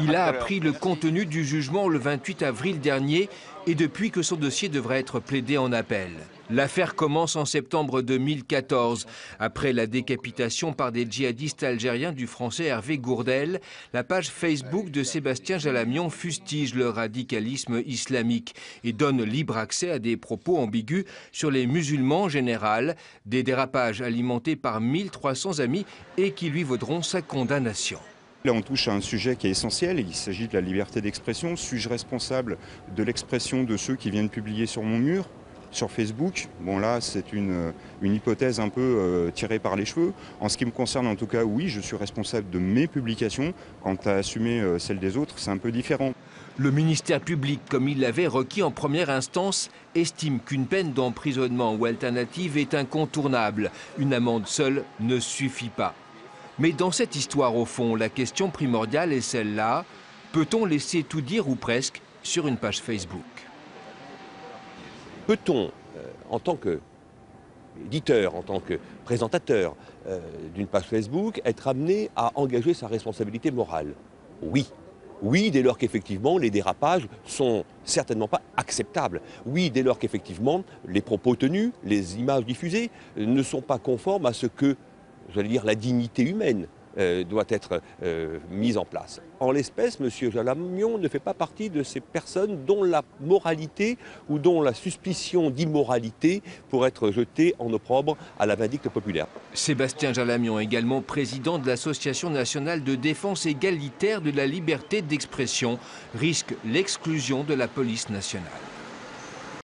Il a appris le contenu du jugement le 28 avril dernier et depuis que son dossier devrait être plaidé en appel. L'affaire commence en septembre 2014. Après la décapitation par des djihadistes algériens du français Hervé Gourdel, la page Facebook de Sébastien Jalamion fustige le radicalisme islamique et donne libre accès à des propos ambigus sur les musulmans en général, des dérapages alimentés par 1300 amis et qui lui vaudront sa condamnation. Là, on touche à un sujet qui est essentiel, il s'agit de la liberté d'expression. Suis-je responsable de l'expression de ceux qui viennent publier sur mon mur, sur Facebook? Bon, là, c'est une hypothèse un peu tirée par les cheveux. En ce qui me concerne, en tout cas, oui, je suis responsable de mes publications. Quant à assumer celles des autres, c'est un peu différent. Le ministère public, comme il l'avait requis en première instance, estime qu'une peine d'emprisonnement ou alternative est incontournable. Une amende seule ne suffit pas. Mais dans cette histoire, au fond, la question primordiale est celle-là. Peut-on laisser tout dire ou presque sur une page Facebook? Peut-on, en tant qu'éditeur, en tant que présentateur d'une page Facebook, être amené à engager sa responsabilité morale? Oui. Oui, dès lors qu'effectivement les dérapages sont certainement pas acceptables. Oui, dès lors qu'effectivement les propos tenus, les images diffusées ne sont pas conformes à ce que, j'allais dire, la dignité humaine doit être mise en place. En l'espèce, M. Jalamion ne fait pas partie de ces personnes dont la moralité ou dont la suspicion d'immoralité pourrait être jetée en opprobre à la vindicte populaire. Sébastien Jalamion, également président de l'Association nationale de défense égalitaire de la liberté d'expression, risque l'exclusion de la police nationale.